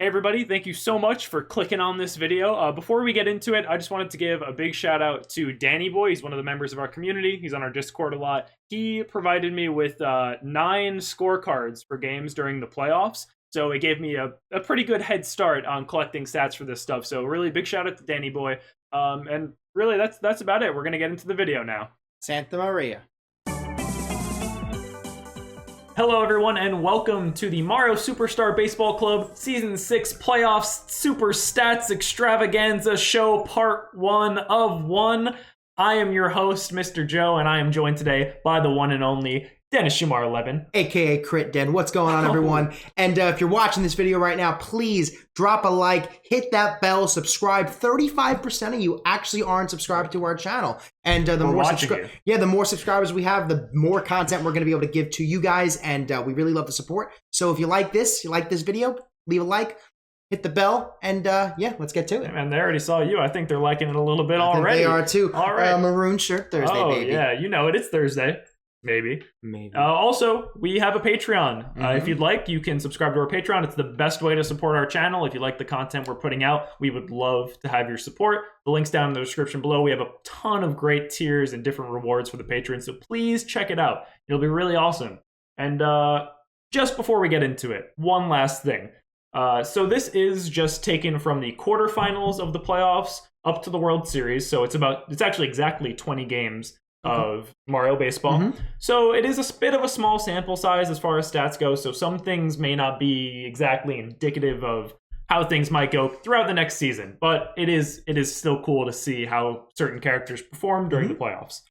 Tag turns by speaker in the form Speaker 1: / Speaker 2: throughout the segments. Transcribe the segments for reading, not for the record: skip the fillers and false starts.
Speaker 1: Hey everybody, thank you so much for clicking on this video. Before we get into it, I just wanted to give a big shout out to Danny Boy. He's one of the members of our community. He's on our Discord a lot. He provided me with 9 scorecards for games during the playoffs. So it gave me a pretty good head start on collecting stats for this stuff. So really big shout out to Danny Boy. And really that's about it. We're going to get into the video now.
Speaker 2: Santa Maria.
Speaker 1: Hello everyone and welcome to the Mario Superstar Baseball Club Season 6 Playoffs Super Stats Extravaganza Show Part 1 of 1. I am your host, Mr. Joe, and I am joined today by the one and only Dennis Shumar 11.
Speaker 2: AKA Crit Den. What's going on, everyone? And if you're watching this video right now, please drop a like, hit that bell, subscribe. 35% of you actually aren't subscribed to our channel. And the more subscribers we have, the more content we're going to be able to give to you guys. And we really love the support. So if you like this video, leave a like, hit the bell, and yeah, let's get to it.
Speaker 1: And they already saw you. I think they're liking it a little bit already.
Speaker 2: They are too.
Speaker 1: All right.
Speaker 2: Maroon shirt Thursday, baby.
Speaker 1: Yeah, you know it. It's Thursday. Maybe. Also, we have a Patreon. If you'd like, you can subscribe to our Patreon. It's the best way to support our channel. If you like the content we're putting out, we would love to have your support. The link's down in the description below. We have a ton of great tiers and different rewards for the patrons, so please check it out. It'll be really awesome. And just before we get into it, one last thing. So this is just taken from the quarterfinals of the playoffs up to the World Series. So it's actually exactly 20 games of Mario Baseball. So it is a bit of a small sample size as far as stats go. So some things may not be exactly indicative of how things might go throughout the next season, but it is still cool to see how certain characters perform during the playoffs.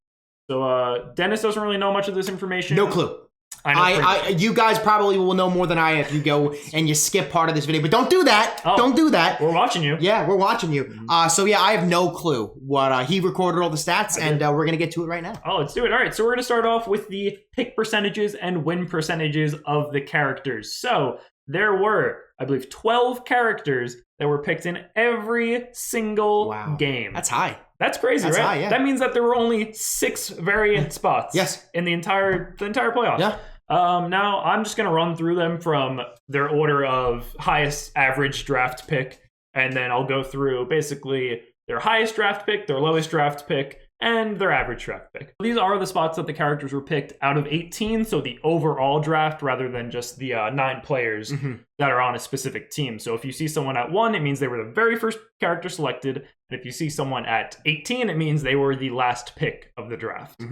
Speaker 1: So Dennis doesn't really know much of this information.
Speaker 2: No clue. You guys probably will know more than I if you go and you skip part of this video, but don't do that. Don't do that.
Speaker 1: We're watching you.
Speaker 2: Yeah, we're watching you. So yeah, I have no clue what he recorded all the stats, and we're gonna get to it right now.
Speaker 1: Oh, let's do it. All right, so we're gonna start off with the pick percentages and win percentages of the characters. So there were, I believe, 12 characters that were picked in every single game.
Speaker 2: That's high.
Speaker 1: That's crazy, right?
Speaker 2: High, yeah.
Speaker 1: That means that there were only 6 variant spots.
Speaker 2: Yes.
Speaker 1: In the entire playoffs.
Speaker 2: Yeah.
Speaker 1: Now, I'm just going to run through them from their order of highest average draft pick, and then I'll go through basically their highest draft pick, their lowest draft pick, and their average draft pick. These are the spots that the characters were picked out of 18, so the overall draft rather than just the 9 players that are on a specific team. So if you see someone at 1, it means they were the very first character selected, and if you see someone at 18, it means they were the last pick of the draft.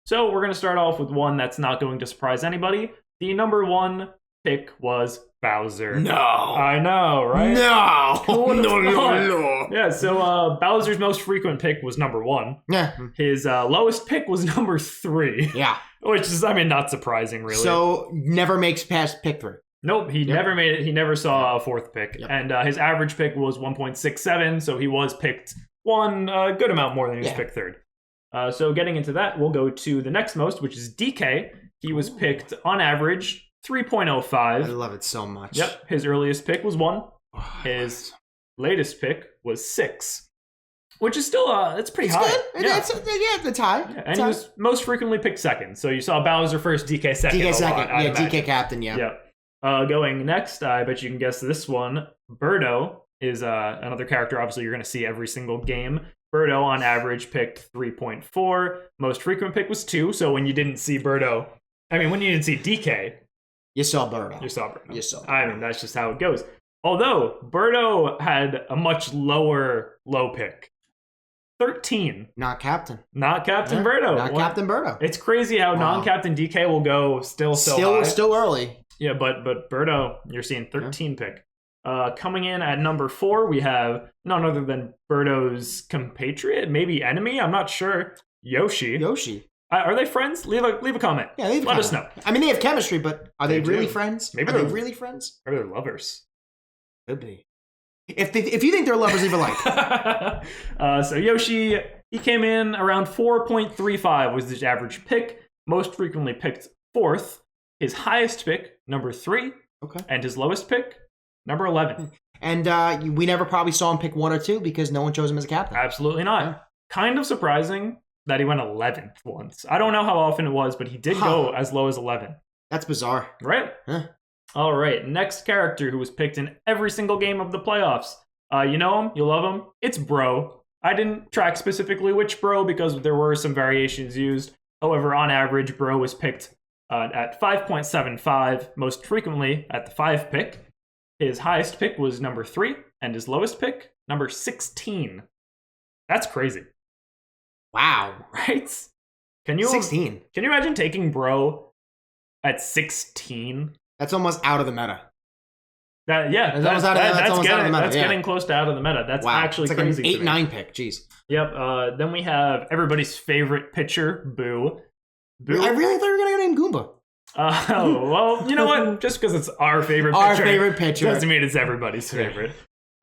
Speaker 1: So we're going to start off with one that's not going to surprise anybody. The number 1 pick was Bowser.
Speaker 2: No.
Speaker 1: I know, right?
Speaker 2: No.
Speaker 1: Yeah, so Bowser's most frequent pick was number 1.
Speaker 2: Yeah.
Speaker 1: His lowest pick was number 3.
Speaker 2: Yeah.
Speaker 1: Which is, I mean, not surprising, really.
Speaker 2: So never makes past pick 3.
Speaker 1: Nope, he never made it. He never saw a 4th pick. And his average pick was 1.67, so he was picked a good amount more than he was picked 3rd. So getting into that, we'll go to the next most, which is DK. He was picked on average 3.05.
Speaker 2: I love it so much.
Speaker 1: Yep. His earliest pick was 1. His latest pick was 6. Which is still, it's pretty high.
Speaker 2: Good.
Speaker 1: Yeah.
Speaker 2: It's high.
Speaker 1: Yeah. And he was most frequently picked 2nd. So you saw Bowser first, DK 2nd.
Speaker 2: DK 2nd. Yeah,
Speaker 1: DK
Speaker 2: DK captain, yeah.
Speaker 1: Yep. Going next, I bet you can guess this one. Birdo is another character, obviously, you're going to see every single game. Birdo, on average, picked 3.4. Most frequent pick was 2. So when you didn't see Birdo, when you didn't see DK,
Speaker 2: you saw Birdo.
Speaker 1: You saw Birdo.
Speaker 2: You saw Birdo.
Speaker 1: I mean, that's just how it goes. Although, Birdo had a much low pick. 13.
Speaker 2: Not captain.
Speaker 1: Not Captain Birdo.
Speaker 2: Not Captain Birdo.
Speaker 1: It's crazy how non-Captain DK will go still high.
Speaker 2: Still early.
Speaker 1: Yeah, but Birdo, you're seeing 13 pick. Coming in at number 4, we have none other than Birdo's compatriot, maybe enemy, I'm not sure. Yoshi. Are they friends? Leave a comment.
Speaker 2: Yeah, leave a comment.
Speaker 1: Let us know.
Speaker 2: I mean, they have chemistry, but are they really friends?
Speaker 1: Maybe
Speaker 2: they're really friends.
Speaker 1: Maybe they're lovers.
Speaker 2: Could be. If you think they're lovers, leave a like.
Speaker 1: So Yoshi, he came in around 4.35 was his average pick. Most frequently picked 4th. His highest pick, number 3.
Speaker 2: Okay.
Speaker 1: And his lowest pick, number 11.
Speaker 2: And we never probably saw him pick 1 or 2 because no one chose him as a captain.
Speaker 1: Absolutely not. Yeah. Kind of surprising that he went 11th once. I don't know how often it was, but he did go as low as 11.
Speaker 2: That's bizarre.
Speaker 1: Right?
Speaker 2: Huh.
Speaker 1: All right, next character who was picked in every single game of the playoffs. You know him, you love him. It's Bro. I didn't track specifically which Bro because there were some variations used. However, on average, Bro was picked at 5.75, most frequently at the 5 pick. His highest pick was number 3, and his lowest pick, number 16. That's crazy.
Speaker 2: Wow.
Speaker 1: Right? Can you
Speaker 2: 16.
Speaker 1: Can you imagine taking Bro at 16?
Speaker 2: That's almost out of the meta.
Speaker 1: That's getting close to out of the meta. That's actually
Speaker 2: it's like
Speaker 1: crazy.
Speaker 2: An 8-9 pick. Jeez.
Speaker 1: Yep. Then we have everybody's favorite pitcher, Boo.
Speaker 2: I really thought you were gonna name Goomba.
Speaker 1: Well, you know what? Just because it's our favorite pitcher doesn't mean it's everybody's favorite.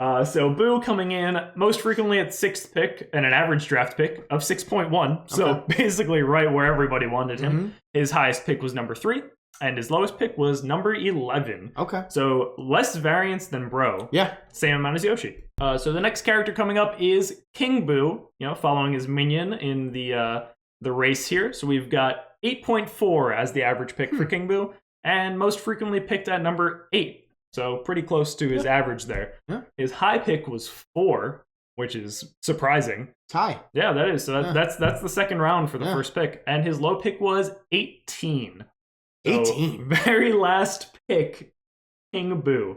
Speaker 1: So Boo coming in most frequently at 6th pick and an average draft pick of 6.1. So basically right where everybody wanted him. Mm-hmm. His highest pick was number 3. And his lowest pick was number 11. Okay. So less variance than Bro. Yeah. Same amount as Yoshi. So the next character coming up is King Boo, following his minion in the race here. So we've got 8.4 as the average pick for King Boo, and most frequently picked at number 8. So pretty close to his average there. Yeah. His high pick was 4, which is surprising.
Speaker 2: It's high.
Speaker 1: Yeah, that is. So that's the second round for the first pick. And his low pick was 18.
Speaker 2: 18.
Speaker 1: Very last pick, King Boo.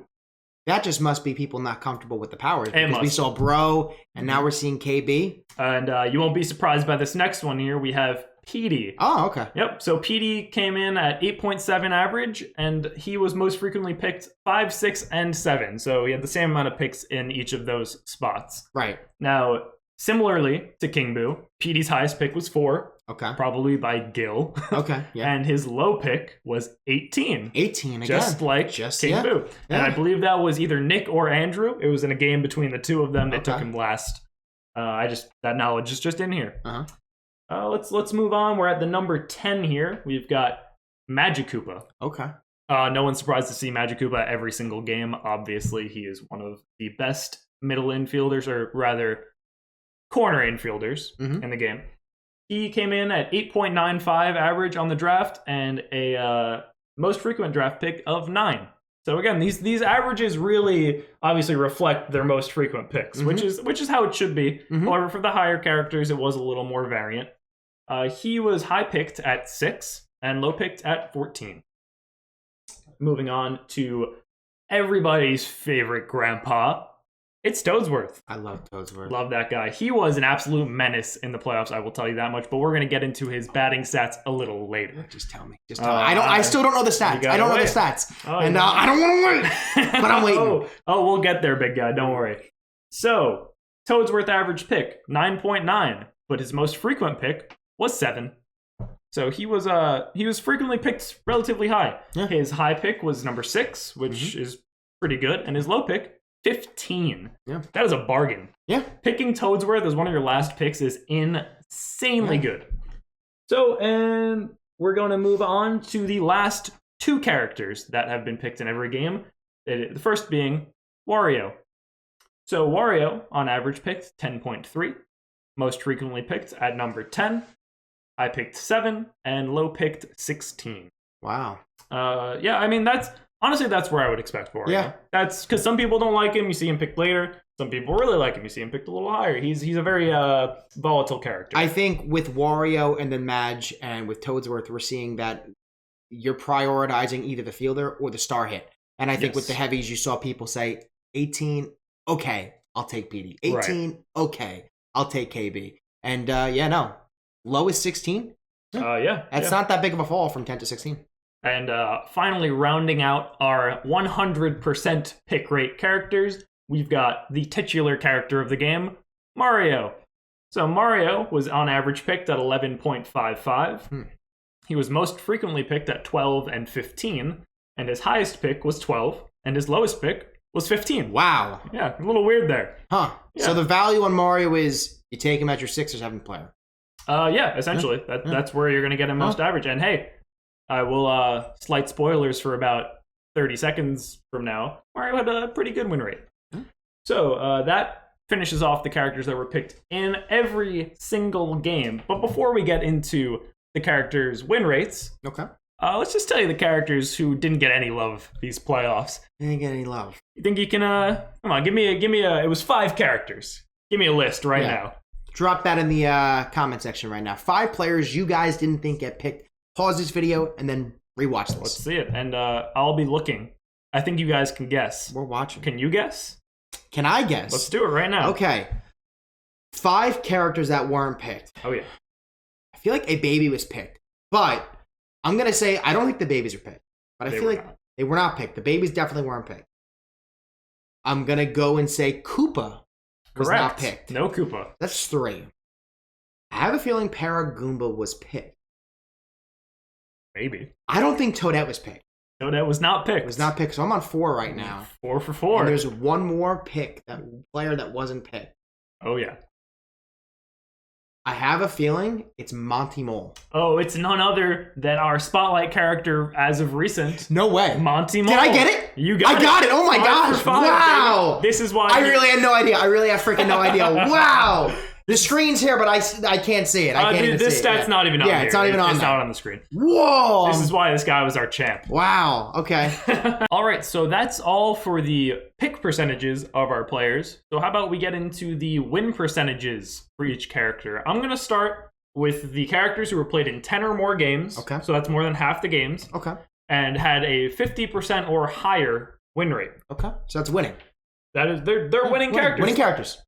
Speaker 2: That just must be people not comfortable with the powers. Because we saw Bro, and now we're seeing KB.
Speaker 1: And you won't be surprised by this next one here. We have Petey.
Speaker 2: Oh, okay.
Speaker 1: Yep. So Petey came in at 8.7 average, and he was most frequently picked 5, 6, and 7. So he had the same amount of picks in each of those spots.
Speaker 2: Right.
Speaker 1: Now, similarly to King Boo, Petey's highest pick was 4. Okay. Probably by Gil.
Speaker 2: Okay. Yeah.
Speaker 1: And his low pick was 18.
Speaker 2: 18 again.
Speaker 1: Just like King Boo. Yeah. And I believe that was either Nick or Andrew. It was in a game between the two of them that took him last. That knowledge is just in here. Let's move on. We're at the number 10 here. We've got Magikoopa.
Speaker 2: Okay.
Speaker 1: No one's surprised to see Magikoopa every single game. Obviously, he is one of the best middle infielders, or rather, corner infielders in the game. He came in at 8.95 average on the draft and a most frequent draft pick of 9. So again, these averages really obviously reflect their most frequent picks, which is how it should be. However, for the higher characters, it was a little more variant. He was high picked at 6 and low picked at 14. Moving on to everybody's favorite grandpa. It's Toadsworth.
Speaker 2: I love Toadsworth.
Speaker 1: Love that guy. He was an absolute menace in the playoffs, I will tell you that much, but we're going to get into his batting stats a little later.
Speaker 2: Just tell me. I still don't know the stats. I don't know the stats.
Speaker 1: Oh,
Speaker 2: and I don't want to wait, but I'm waiting.
Speaker 1: We'll get there, big guy. Don't worry. So, Toadsworth average pick, 9.9, but his most frequent pick was 7. So he was frequently picked relatively high. Yeah. His high pick was number 6, which is pretty good, and his low pick, 15. Yeah. That is a bargain. Yeah. Picking Toadsworth as one of your last picks is insanely good. So, and we're going to move on to the last 2 characters that have been picked in every game. The first being Wario. So Wario, on average, picked 10.3. Most frequently picked at number 10. I picked 7, and low picked 16.
Speaker 2: Wow.
Speaker 1: I mean, that's where I would expect Wario. Yeah. That's because some people don't like him. You see him picked later. Some people really like him. You see him picked a little higher. He's a very volatile character.
Speaker 2: I think with Wario and then Madge and with Toadsworth, we're seeing that you're prioritizing either the fielder or the star hit. And I think with the heavies, you saw people say 18, okay, I'll take PD. 18, okay, I'll take KB. And low is 16. That's not that big of a fall from 10 to 16.
Speaker 1: And finally, rounding out our 100% pick rate characters, we've got the titular character of the game, Mario. So Mario was on average picked at 11.55. He was most frequently picked at 12 and 15, and his highest pick was 12, and his lowest pick was 15.
Speaker 2: Wow.
Speaker 1: Yeah, a little weird there.
Speaker 2: Huh. Yeah. So the value on Mario is you take him at your 6th or 7th player.
Speaker 1: Essentially. That's where you're going to get him most average. And hey, I will slight spoilers for about 30 seconds from now. Mario had a pretty good win rate. So that finishes off the characters that were picked in every single game. But before we get into the characters' win rates, Let's just tell you the characters who didn't get any love these playoffs.
Speaker 2: Didn't get any love.
Speaker 1: You think you can? Come on, give me a. It was 5 characters. Give me a list right now.
Speaker 2: Drop that in the comment section right now. 5 players you guys didn't think get picked. Pause this video and then rewatch this.
Speaker 1: Let's see it, and I'll be looking. I think you guys can guess.
Speaker 2: We're watching.
Speaker 1: Can you guess?
Speaker 2: Can I guess?
Speaker 1: Let's do it right now.
Speaker 2: Okay. 5 characters that weren't picked.
Speaker 1: Oh yeah.
Speaker 2: I feel like a baby was picked, but I'm gonna say I don't think the babies were picked. But I feel like they were not picked. The babies definitely weren't picked. I'm gonna go and say Koopa was not picked.
Speaker 1: No Koopa.
Speaker 2: That's 3. I have a feeling Paragoomba was picked.
Speaker 1: Maybe.
Speaker 2: I don't think Toadette was picked.
Speaker 1: Toadette was not picked.
Speaker 2: It was not picked, so I'm on 4 right now.
Speaker 1: 4 for 4.
Speaker 2: And there's one more pick, that player that wasn't picked.
Speaker 1: Oh yeah.
Speaker 2: I have a feeling it's Monty Mole.
Speaker 1: Oh, it's none other than our spotlight character as of recent.
Speaker 2: No way.
Speaker 1: Monty Mole.
Speaker 2: Did I get it?
Speaker 1: You got it.
Speaker 2: I got it. Oh my
Speaker 1: 5
Speaker 2: gosh.
Speaker 1: for 5,
Speaker 2: wow.
Speaker 1: baby. This is why
Speaker 2: I really had no idea. I really have freaking no idea. Wow. The screen's here, but I can't see it. I can't even
Speaker 1: this
Speaker 2: see
Speaker 1: stat's
Speaker 2: it.
Speaker 1: not even on
Speaker 2: Yeah,
Speaker 1: here.
Speaker 2: it's not even on
Speaker 1: It's
Speaker 2: there.
Speaker 1: not on the screen.
Speaker 2: Whoa.
Speaker 1: This is why this guy was our champ.
Speaker 2: Wow. Okay.
Speaker 1: All right, so that's all for the pick percentages of our players. So how about we get into the win percentages for each character? I'm going to start with the characters who were played in 10 or more games.
Speaker 2: Okay.
Speaker 1: So that's more than half the games.
Speaker 2: Okay.
Speaker 1: And had a 50% or higher win rate.
Speaker 2: Okay. So that's winning.
Speaker 1: That is, they're winning characters.
Speaker 2: Winning characters.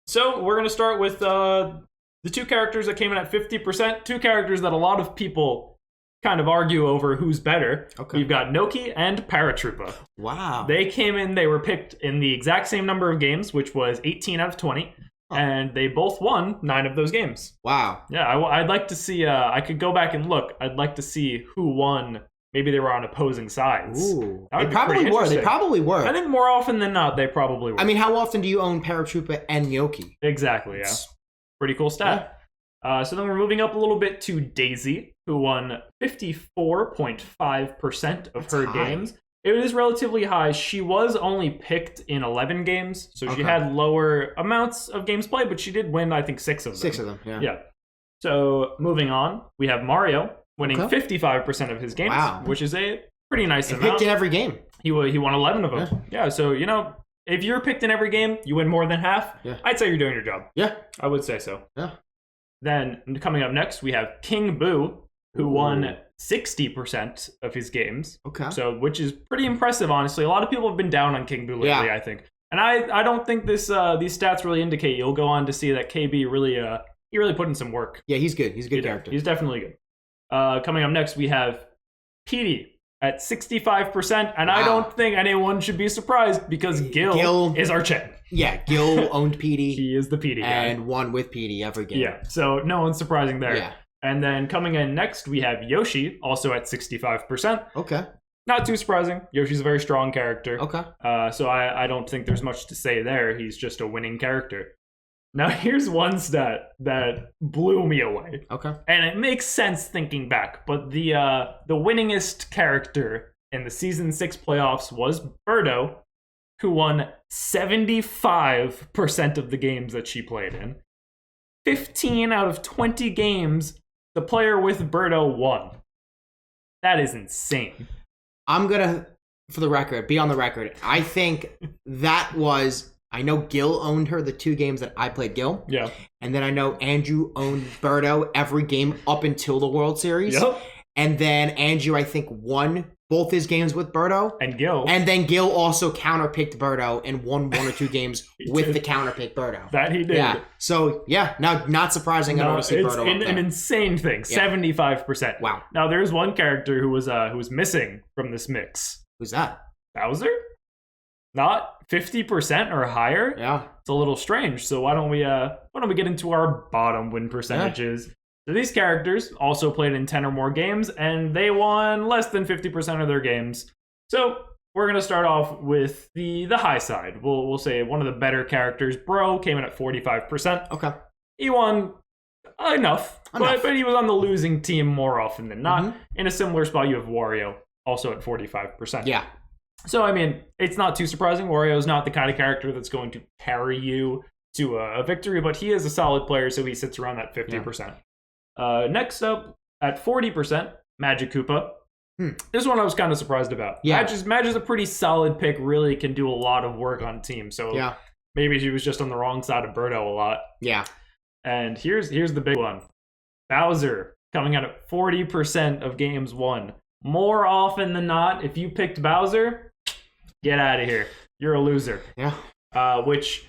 Speaker 1: So we're going to start with the 2 characters that came in at 50%. 2 characters that a lot of people kind of argue over who's better.
Speaker 2: Okay.
Speaker 1: We've got Noki and Paratroopa.
Speaker 2: Wow.
Speaker 1: They came in, they were picked in the exact same number of games, which was 18 out of 20. And they both won 9 of those games.
Speaker 2: Wow.
Speaker 1: Yeah, I'd like to see, I could go back and look. I'd like to see who won. Maybe they were on opposing sides.
Speaker 2: Ooh. They probably were. They probably were.
Speaker 1: I think more often than not, they probably were.
Speaker 2: I mean, how often do you own Paratroopa and Gnocchi?
Speaker 1: Exactly, yeah. Pretty cool stat. Yeah. So then we're moving up a little bit to Daisy, who won 54.5% of her games. It is relatively high. She was only picked in 11 games, so she had lower amounts of games played, but she did win, I think, 6 of them.
Speaker 2: 6 of them, yeah.
Speaker 1: Yeah. So moving on, we have Mario winning 55% of his games, which is a pretty nice amount.
Speaker 2: Picked in every game.
Speaker 1: He won 11 of them. Yeah, so, you know, if you're picked in every game, you win more than half, I'd say you're doing your job.
Speaker 2: Yeah.
Speaker 1: I would say so.
Speaker 2: Yeah.
Speaker 1: Then, coming up next, we have King Boo, who won 60% of his games. Okay. So, which is pretty impressive, honestly. A lot of people have been down on King Boo lately, I think. And I don't think these stats really indicate. You'll go on to see that KB really put in some work.
Speaker 2: Yeah, he's good. He's a good character.
Speaker 1: He's definitely good. Coming up next, we have Petey at 65%, and I don't think anyone should be surprised because Gil is our champ.
Speaker 2: Yeah, Gil owned Petey.
Speaker 1: He is the Petey guy.
Speaker 2: And won with Petey every game.
Speaker 1: Yeah, so no one's surprising there.
Speaker 2: Yeah.
Speaker 1: And then coming in next, we have Yoshi, also at 65%.
Speaker 2: Okay.
Speaker 1: Not too surprising. Yoshi's a very strong character.
Speaker 2: Okay.
Speaker 1: So I don't think there's much to say there. He's just a winning character. Now, here's one stat that blew me away. Okay. And it makes sense thinking back, but the winningest character in the Season 6 playoffs was Birdo, who won 75% of the games that she played in. 15 out of 20 games, the player with Birdo won. That is insane.
Speaker 2: I'm going to, for the record, be on the record. I think that was... I know Gil owned her the 2 games that I played Gil. Yeah. And then I know Andrew owned Birdo every game up until the World Series. Yep. And then Andrew, I think, won both his games with Birdo.
Speaker 1: And Gil.
Speaker 2: And then Gil also counterpicked Birdo and won 1 or 2 games with the counterpick Birdo.
Speaker 1: That he did.
Speaker 2: Yeah. So, yeah. Now, not surprising. I don't see Birdo
Speaker 1: it's an insane thing. Yeah. 75%.
Speaker 2: Wow.
Speaker 1: Now, there's one character who was missing from this mix.
Speaker 2: Who's that?
Speaker 1: Bowser? Not 50% or higher?
Speaker 2: Yeah.
Speaker 1: It's a little strange. So why don't we get into our bottom win percentages? Yeah. So these characters also played in 10 or more games, and they won less than 50% of their games. So we're gonna start off with the high side. We'll say one of the better characters. Bro came in at 45%.
Speaker 2: Okay.
Speaker 1: He won enough. But he was on the losing team more often than not. Mm-hmm. In a similar spot, you have Wario, also at 45%.
Speaker 2: Yeah.
Speaker 1: So, I mean, it's not too surprising. Wario is not the kind of character that's going to carry you to a victory, but he is a solid player, so he sits around that 50%. Yeah. Next up, at 40%, Magic Koopa. This one I was kind of surprised about.
Speaker 2: Yeah.
Speaker 1: Madge is a pretty solid pick, really can do a lot of work on teams. So
Speaker 2: Yeah.
Speaker 1: maybe she was just on the wrong side of Birdo a lot.
Speaker 2: Yeah.
Speaker 1: And here's the big one. Bowser coming out at 40% of games won. More often than not, if you picked Bowser, get out of here. You're a loser.
Speaker 2: Yeah.
Speaker 1: Which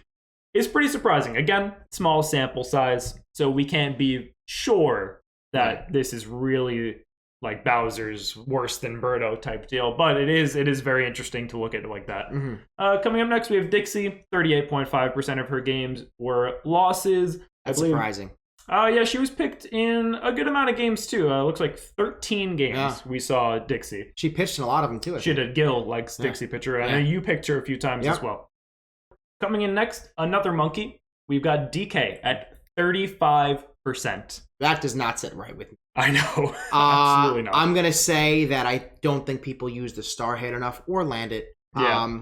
Speaker 1: is pretty surprising. Again, small sample size, so we can't be sure that this is really like Bowser's worse than Birdo type deal, but it is very interesting to look at it like that. Coming up next, we have Dixie. 38.5% of her games were losses.
Speaker 2: That's surprising.
Speaker 1: Yeah, she was picked in a good amount of games too. Looks like 13 games we saw Dixie.
Speaker 2: She pitched in a lot of them too.
Speaker 1: She did. Gil likes Dixie pitcher, and you picked her a few times as well. Coming in next, another monkey. We've got DK at 35%.
Speaker 2: That does not sit right with me.
Speaker 1: I know. Absolutely not.
Speaker 2: I'm going to say that I don't think people use the star hit enough or land it.
Speaker 1: Yeah.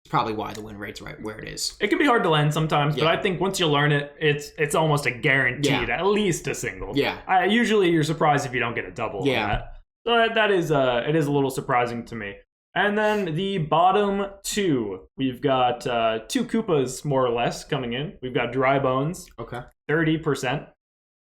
Speaker 2: It's probably why the win rate's right where it is.
Speaker 1: It can be hard to land sometimes, but I think once you learn it, it's almost a guaranteed at least a single.
Speaker 2: Yeah.
Speaker 1: Usually you're surprised if you don't get a double on that. So that is it is a little surprising to me. And then the bottom two, we've got two Koopas more or less coming in. We've got Dry Bones.
Speaker 2: Okay.
Speaker 1: 30%.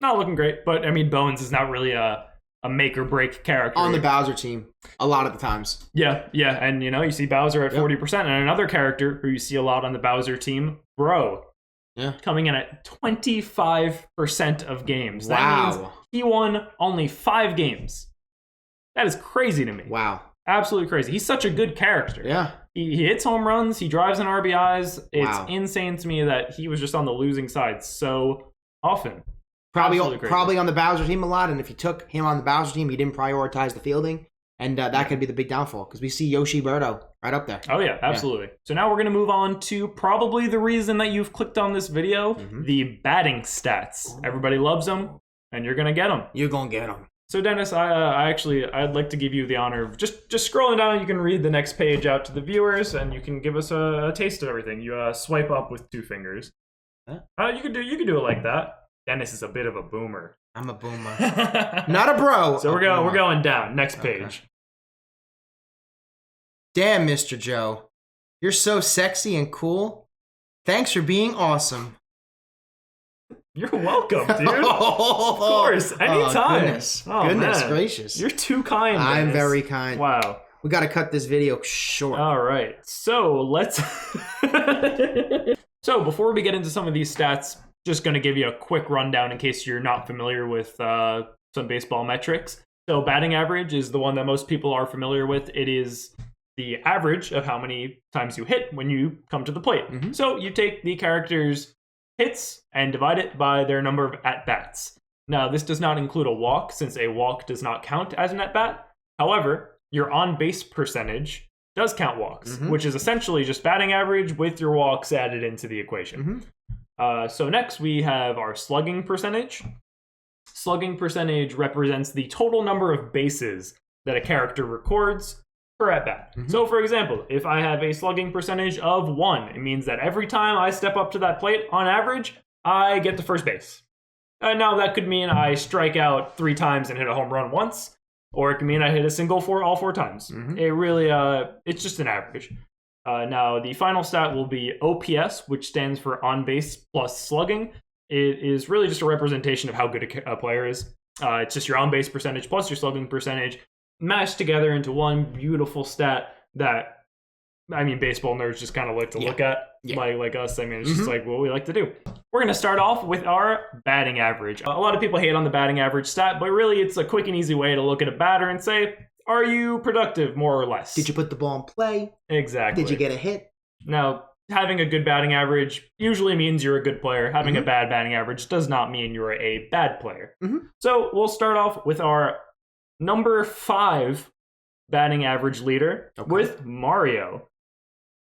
Speaker 1: Not looking great, but I mean, Bones is not really a make or break character.
Speaker 2: On the Bowser team, a lot of the times.
Speaker 1: Yeah. And you see Bowser at 40%, and another character who you see a lot on the Bowser team, Bro.
Speaker 2: Yeah.
Speaker 1: Coming in at 25% of games.
Speaker 2: Wow.
Speaker 1: That means he won only 5 games. That is crazy to me.
Speaker 2: Wow.
Speaker 1: Absolutely crazy. He's such a good character.
Speaker 2: Yeah.
Speaker 1: He hits home runs. He drives in RBIs. It's insane to me that he was just on the losing side so often.
Speaker 2: Probably on the Bowser team a lot, and if you took him on the Bowser team, you didn't prioritize the fielding, and that could be the big downfall, because we see Yoshi Birdo right up there.
Speaker 1: Oh yeah, absolutely. So now we're going to move on to probably the reason that you've clicked on this video, the batting stats. Everybody loves them, and you're going to get them.
Speaker 2: You're going to get them.
Speaker 1: So Dennis, I'd like to give you the honor of just scrolling down. You can read the next page out to the viewers, and you can give us a taste of everything. You swipe up with 2 fingers. Huh? You could do it like that. Dennis is a bit of a boomer.
Speaker 2: I'm a boomer. Not a bro.
Speaker 1: So we're going down. Next page. Okay.
Speaker 2: Damn, Mr. Joe. You're so sexy and cool. Thanks for being awesome.
Speaker 1: You're welcome, dude. Of course. Anytime.
Speaker 2: Goodness gracious.
Speaker 1: You're too kind, Dennis.
Speaker 2: I'm very kind.
Speaker 1: Wow.
Speaker 2: We got to cut this video short.
Speaker 1: All right. So let's... So before we get into some of these stats, just going to give you a quick rundown in case you're not familiar with some baseball metrics. So batting average is the one that most people are familiar with. It is the average of how many times you hit when you come to the plate. So you take the character's hits and divide it by their number of at-bats. Now, this does not include a walk, since a walk does not count as an at-bat. However, your on-base percentage does count walks, which is essentially just batting average with your walks added into the equation. So next we have our slugging percentage. Slugging percentage represents the total number of bases that a character records per at-bat. So for example, if I have a slugging percentage of 1, it means that every time I step up to that plate, on average, I get to first base. Now that could mean I strike out 3 times and hit a home run once, or it could mean I hit a single all 4 times. It really, it's just an average. Now, the final stat will be OPS, which stands for on-base plus slugging. It is really just a representation of how good a player is. It's just your on-base percentage plus your slugging percentage mashed together into one beautiful stat that, I mean, baseball nerds just kind of like to look at, like us. I mean, it's just like what we like to do. We're going to start off with our batting average. A lot of people hate on the batting average stat, but really it's a quick and easy way to look at a batter and say, are you productive, more or less?
Speaker 2: Did you put the ball in play?
Speaker 1: Exactly.
Speaker 2: Did you get a hit?
Speaker 1: Now, having a good batting average usually means you're a good player. Having a bad batting average does not mean you're a bad player. So we'll start off with our number 5 batting average leader with Mario.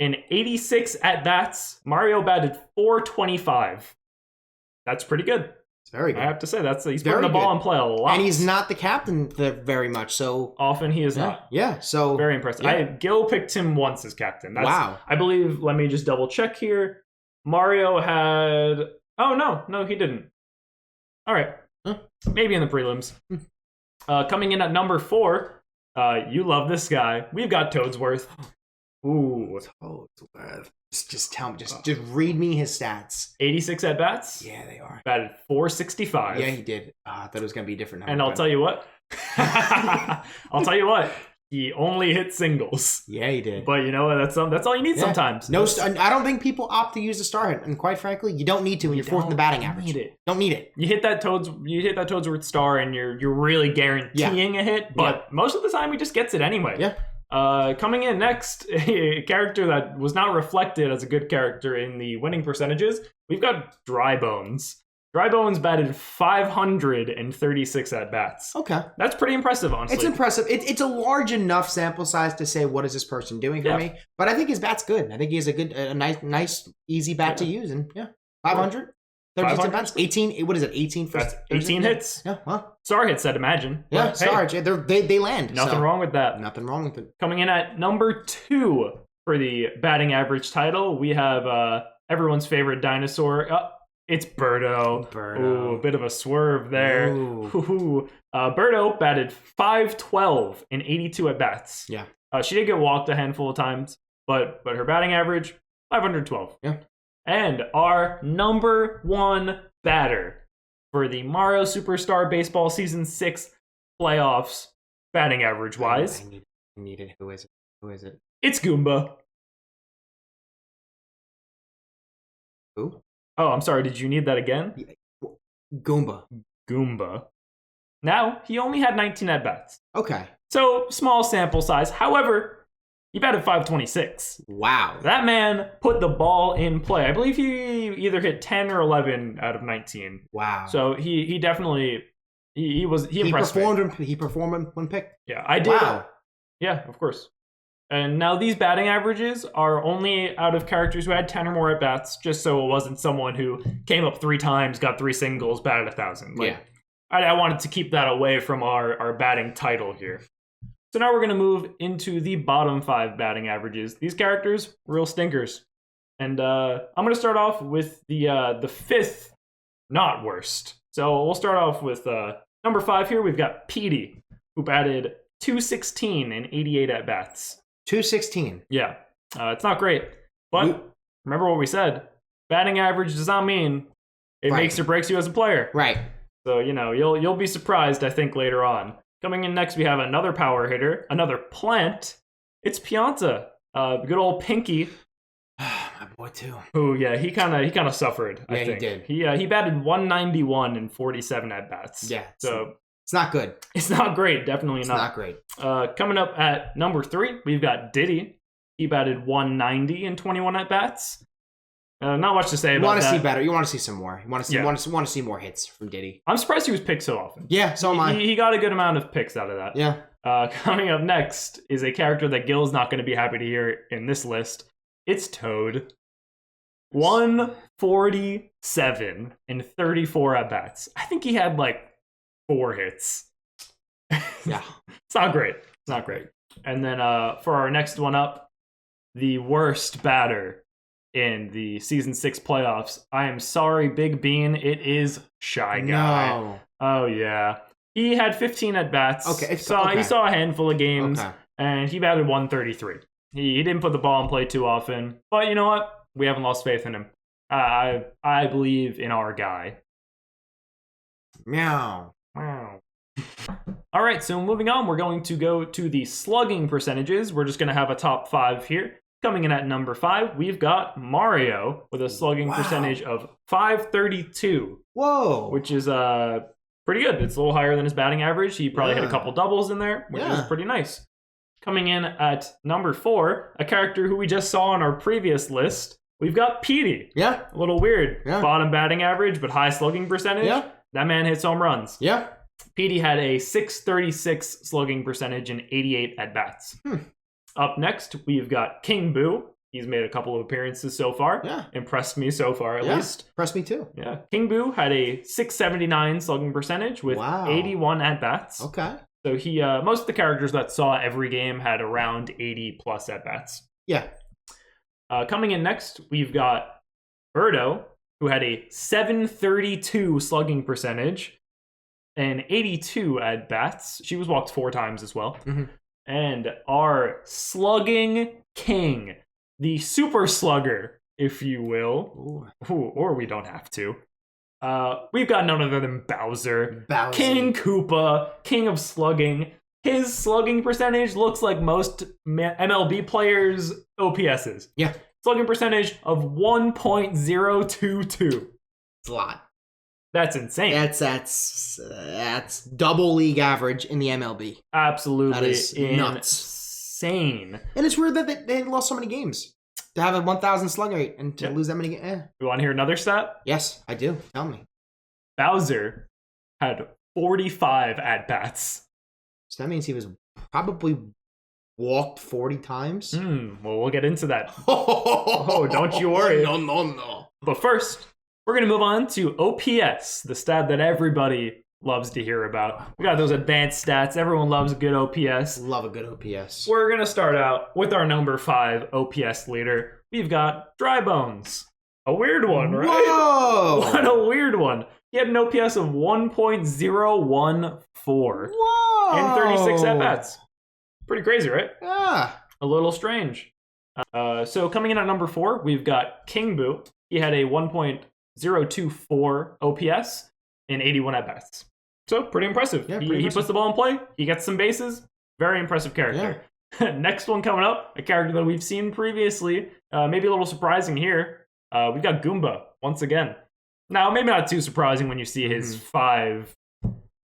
Speaker 1: In 86 at-bats, Mario batted .425. That's pretty good.
Speaker 2: It's very good.
Speaker 1: I have to say, he's putting the ball in play a lot.
Speaker 2: And he's not the captain very much, so...
Speaker 1: Often he is not.
Speaker 2: Yeah, so...
Speaker 1: Very impressive.
Speaker 2: Yeah.
Speaker 1: Gil picked him once as captain.
Speaker 2: Wow.
Speaker 1: I believe, let me just double check here. Mario had... Oh, no, he didn't. All right. Maybe in the prelims. Coming in at number 4, You love this guy. We've got Toadsworth. Ooh.
Speaker 2: Toadsworth. Just tell me. Just read me his stats.
Speaker 1: 86 at-bats.
Speaker 2: Yeah, they are.
Speaker 1: Batted .465.
Speaker 2: Yeah, he did. I thought it was going to be a different number.
Speaker 1: And I'll tell you what. He only hit singles.
Speaker 2: Yeah, he did.
Speaker 1: But you know what? That's all you need sometimes.
Speaker 2: No, I don't think people opt to use the star hit, and quite frankly, you don't need to when you're fourth in the batting average. Don't need it.
Speaker 1: You hit that Toadsworth star, and you're really guaranteeing a hit. But most of the time, he just gets it anyway.
Speaker 2: Yeah.
Speaker 1: Coming in next, a character that was not reflected as a good character in the winning percentages. We've got Dry Bones. Dry Bones batted 536 at-bats.
Speaker 2: Okay.
Speaker 1: That's pretty impressive, honestly.
Speaker 2: It's impressive. It's a large enough sample size to say, what is this person doing for me? But I think his bat's good. I think he has a nice, easy bat to use. And 500? 36 bats? 18, what is it, 18 for...
Speaker 1: That's 18 hits.
Speaker 2: Yeah, well.
Speaker 1: Star hits, I'd imagine.
Speaker 2: Yeah, star hits. They land.
Speaker 1: Nothing wrong with that.
Speaker 2: Nothing wrong with it.
Speaker 1: Coming in at number 2 for the batting average title, we have everyone's favorite dinosaur... It's Birdo. Ooh, a bit of a swerve there. Birdo batted .512 in 82 at-bats.
Speaker 2: Yeah.
Speaker 1: She did get walked a handful of times, but her batting average, 512.
Speaker 2: Yeah.
Speaker 1: And our number 1 batter for the Mario Superstar Baseball Season 6 playoffs, batting average-wise.
Speaker 2: I need it. Who is it?
Speaker 1: It's Goomba.
Speaker 2: Who?
Speaker 1: Oh, I'm sorry. Did you need that again?
Speaker 2: Goomba.
Speaker 1: Now, he only had 19 at-bats.
Speaker 2: Okay.
Speaker 1: So, small sample size. However, he batted .526.
Speaker 2: Wow.
Speaker 1: That man put the ball in play. I believe he either hit 10 or 11 out of 19.
Speaker 2: Wow.
Speaker 1: So, he definitely... He impressed me.
Speaker 2: He performed when picked.
Speaker 1: Yeah, I did.
Speaker 2: Wow.
Speaker 1: Yeah, of course. And now these batting averages are only out of characters who had 10 or more at-bats, just so it wasn't someone who came up 3 times, got 3 singles, batted 1,000.
Speaker 2: Yeah.
Speaker 1: I wanted to keep that away from our batting title here. So now we're going to move into the bottom 5 batting averages. These characters, real stinkers. And I'm going to start off with the 5th not worst. So we'll start off with number 5 here. We've got Petey, who batted .216 in 88 at-bats.
Speaker 2: 216.
Speaker 1: Yeah. It's not great. But remember what we said. Batting average does not mean it makes or breaks you as a player.
Speaker 2: Right.
Speaker 1: So, you'll be surprised, I think, later on. Coming in next, we have another power hitter, another plant. It's Pianta. Good old Pinky.
Speaker 2: My boy, too.
Speaker 1: Who, yeah, he kind of suffered, I think.
Speaker 2: He did.
Speaker 1: He batted 191 in 47 at-bats.
Speaker 2: Yeah.
Speaker 1: So...
Speaker 2: It's not good.
Speaker 1: It's not great. Definitely
Speaker 2: it's
Speaker 1: not.
Speaker 2: It's not great.
Speaker 1: Coming up at number 3, we've got Diddy. He batted 190 in 21 at-bats. Not much to say about that.
Speaker 2: You want to see better. You want to see some more. You want to see more hits from Diddy.
Speaker 1: I'm surprised he was picked so often.
Speaker 2: Yeah, so am I.
Speaker 1: He got a good amount of picks out of that.
Speaker 2: Yeah.
Speaker 1: Coming up next is a character that Gil's not going to be happy to hear in this list. It's Toad. 147 in 34 at-bats. I think he had 4 hits.
Speaker 2: Yeah.
Speaker 1: It's not great. It's not great. And then for our next one up, the worst batter in the Season 6 playoffs. I am sorry, Big Bean. It is Shy Guy.
Speaker 2: No.
Speaker 1: Oh, yeah. He had 15 at-bats.
Speaker 2: Okay.
Speaker 1: He saw a handful of games, and he batted 133. He didn't put the ball in play too often. But you know what? We haven't lost faith in him. I believe in our guy.
Speaker 2: Meow.
Speaker 1: Wow. All right, so moving on, we're going to go to the slugging percentages. We're just going to have a top 5 here. Coming in at number 5, we've got Mario with a slugging percentage of 532.
Speaker 2: Whoa.
Speaker 1: Which is pretty good. It's a little higher than his batting average. He probably had a couple doubles in there, which is pretty nice. Coming in at number 4, a character who we just saw on our previous list, we've got Petey.
Speaker 2: Yeah.
Speaker 1: A little weird.
Speaker 2: Yeah.
Speaker 1: Bottom batting average, but high slugging percentage.
Speaker 2: Yeah.
Speaker 1: That man hits home runs.
Speaker 2: Yeah.
Speaker 1: Petey had a 636 slugging percentage in 88 at-bats. Up next, we've got King Boo. He's made a couple of appearances so far.
Speaker 2: Yeah.
Speaker 1: Impressed me so far, at least.
Speaker 2: Impressed me too.
Speaker 1: Yeah. King Boo had a 679 slugging percentage with 81 at-bats.
Speaker 2: Okay.
Speaker 1: So he, most of the characters that saw every game had around 80 plus at-bats.
Speaker 2: Yeah.
Speaker 1: Coming in next, we've got Birdo, who had a 732 slugging percentage and 82 at-bats. She was walked 4 times as well. And our slugging king, the super slugger, if you will. Ooh, or we don't have to. We've got none other than Bowser. King Koopa, king of slugging. His slugging percentage looks like most MLB players' OPSs.
Speaker 2: Yeah.
Speaker 1: Slugging percentage of 1.022.
Speaker 2: It's a lot.
Speaker 1: That's insane.
Speaker 2: That's double league average in the MLB.
Speaker 1: Absolutely.
Speaker 2: That is
Speaker 1: insane.
Speaker 2: And it's weird that they lost so many games. To have a 1,000 slug rate and to lose that many games.
Speaker 1: You want to hear another stat?
Speaker 2: Yes, I do. Tell me.
Speaker 1: Bowser had 45 at-bats.
Speaker 2: So that means he was probably walked 40 times?
Speaker 1: Well, we'll get into that. Oh, don't you worry.
Speaker 2: No.
Speaker 1: But first, we're going to move on to OPS, the stat that everybody loves to hear about. We got those advanced stats. Everyone loves a good OPS.
Speaker 2: Love a good OPS.
Speaker 1: We're going to start out with our number 5 OPS leader. We've got Dry Bones. A weird one, right?
Speaker 2: Whoa!
Speaker 1: What a weird one. He had an OPS of 1.014.
Speaker 2: Whoa!
Speaker 1: And 36 at-bats. Pretty crazy, right?
Speaker 2: Yeah.
Speaker 1: A little strange. So coming in at number 4, we've got King Boo. He had a 1.024 OPS and 81 at-bats. So pretty impressive.
Speaker 2: Yeah,
Speaker 1: He puts the ball in play. He gets some bases. Very impressive character. Yeah. Next one coming up, a character that we've seen previously. Maybe a little surprising here. We've got Goomba once again. Now, maybe not too surprising when you see his 5.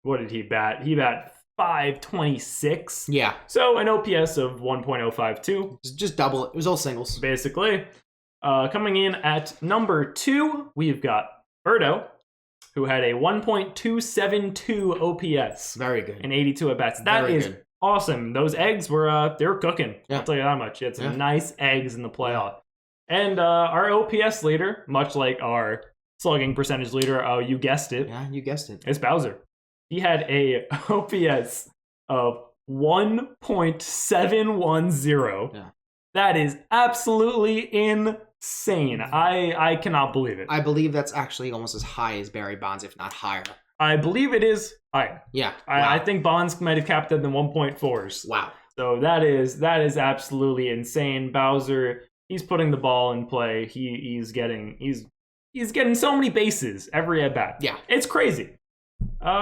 Speaker 1: What did he bat? He bat 526.
Speaker 2: Yeah.
Speaker 1: So an OPS of 1.052.
Speaker 2: It's just double it. It was all singles.
Speaker 1: Basically. Coming in at number 2, we've got Birdo, who had a 1.272 OPS.
Speaker 2: Very good.
Speaker 1: And 82 at-bats. That is good. Awesome. Those eggs were they were cooking.
Speaker 2: Yeah.
Speaker 1: I'll tell you that much. He had some nice eggs in the playoff. And our OPS leader, much like our slugging percentage leader, you guessed it.
Speaker 2: Yeah, you guessed it.
Speaker 1: It's Bowser. He had a OPS of 1.710.
Speaker 2: Yeah.
Speaker 1: That is absolutely insane. I cannot believe it.
Speaker 2: I believe that's actually almost as high as Barry Bonds, if not higher.
Speaker 1: I believe it is higher.
Speaker 2: Yeah.
Speaker 1: I think Bonds might have capped it in 1.4s.
Speaker 2: Wow.
Speaker 1: So that is absolutely insane. Bowser, he's putting the ball in play. He's getting so many bases every at bat.
Speaker 2: Yeah.
Speaker 1: It's crazy.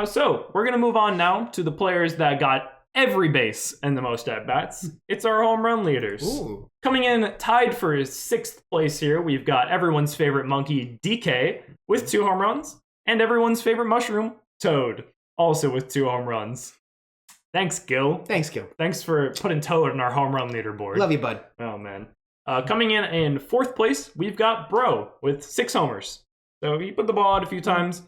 Speaker 1: So we're gonna move on now to the players that got every base and the most at bats. It's our home run leaders.
Speaker 2: Ooh.
Speaker 1: Coming in tied for 6th place here, we've got everyone's favorite monkey, DK, with 2 home runs, and everyone's favorite mushroom, Toad, also with 2 home runs. Thanks, Gil.
Speaker 2: Thanks, Gil.
Speaker 1: Thanks for putting Toad on our home run leaderboard.
Speaker 2: Love you, bud.
Speaker 1: Oh, man. Coming in 4th place, we've got Bro with 6 homers. So he put the ball out a few times.